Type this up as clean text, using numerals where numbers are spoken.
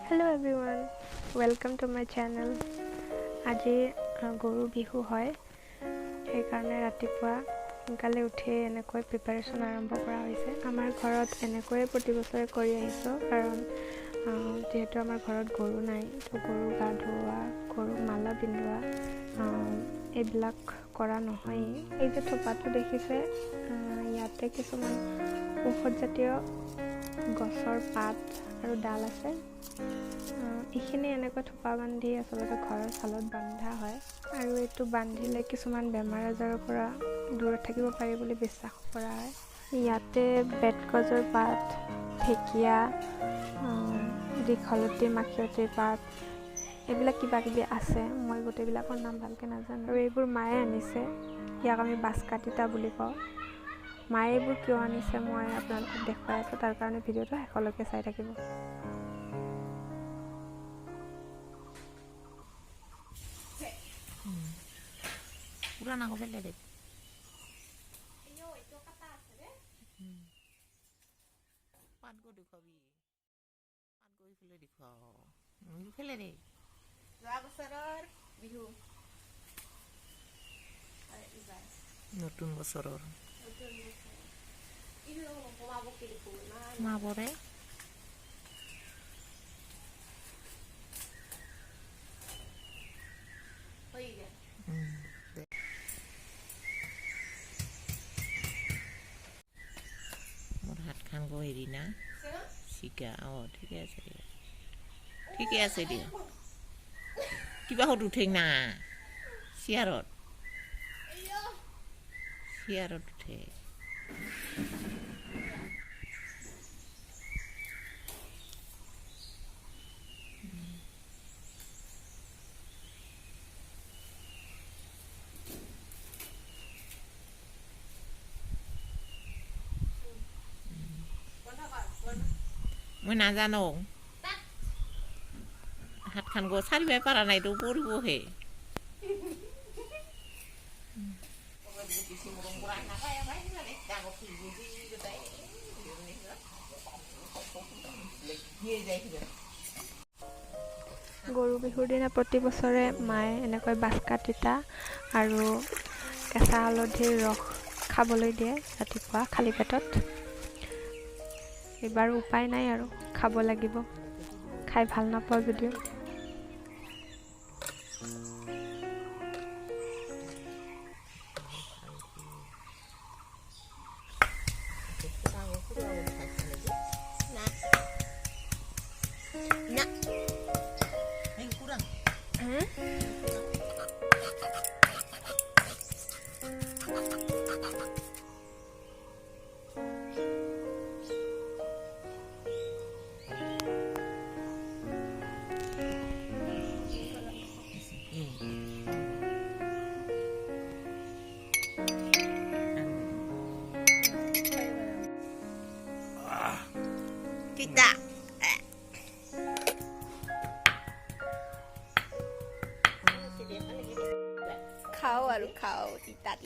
Hello everyone, welcome to my channel. আজি গৰু বিহু হয় সেইকাৰণে ৰাতিপুৱা সোনকালে উঠি এনেকৈ প্ৰিপাৰেশ্যন আৰম্ভ কৰা হৈছে আমাৰ ঘৰত এনেকৈ প্ৰতি বছৰে কৰি আহিছো কাৰণ যেহেতু আমাৰ ঘৰত গৰু নাই তো গৰু গা ধোৱা গৰু মালা পিন্ধোৱা এইবিলাক কৰা নহয় এই যে থোপাটো দেখিছে ইয়াতে কিছুমান ঔষধ জাতীয় গছৰ পাত আৰু ডাল আছে এইখিনি এনেকৈ থোপা বান্ধি আচলতে ঘৰৰ চালত বান্ধা হয় আৰু এইটো বান্ধিলে কিছুমান বেমাৰ আজাৰৰ পৰা দূৰত থাকিব পাৰি বুলি বিশ্বাস কৰা হয় ইয়াতে বেতগজৰ পাত ঢেকীয়া দীঘলতি মাখিয়তিৰ পাত এইবিলাক কিবা কিবি আছে মই গোটেইবিলাকৰ নাম ভালকৈ নাজানো আৰু এইবোৰ মায়ে আনিছে ইয়াক আমি বাচকাতিতা বুলি কওঁ মায়ে এইবোৰ কিয় আনিছে মই আপোনালোকক দেখুৱাই আছোঁ তাৰ কাৰণে ভিডিঅ'টো শেষলৈকে চাই থাকিব পুৰানা হবে লেডে পাত গো দেখুৱাবি পাত গৈ ফেলে দেখুৱাও ফেলে দে যোৱা বছৰৰ বিহু নতুন বছৰৰ মাবৰে হাতখান গো হেৰি না চিকা ঠিকে আছে দিয়া কিবা হত উঠে না চেয়াৰত উঠে মই নাজানো হাতখান গো চাৰিবাই পাৰা নাইতো পৰিবহে গৰু বিহুৰ দিনা প্ৰতি বছৰে মায়ে এনেকৈ বাচকাতিতা আৰু কেঁচা হালধিৰ ৰস খাবলৈ দিয়ে ৰাতিপুৱা খালী পেটত এইবাৰ উপায় নাই আৰু খাব লাগিব খাই ভাল নাপাওঁ যদিও Kita. Kau aru kau tita.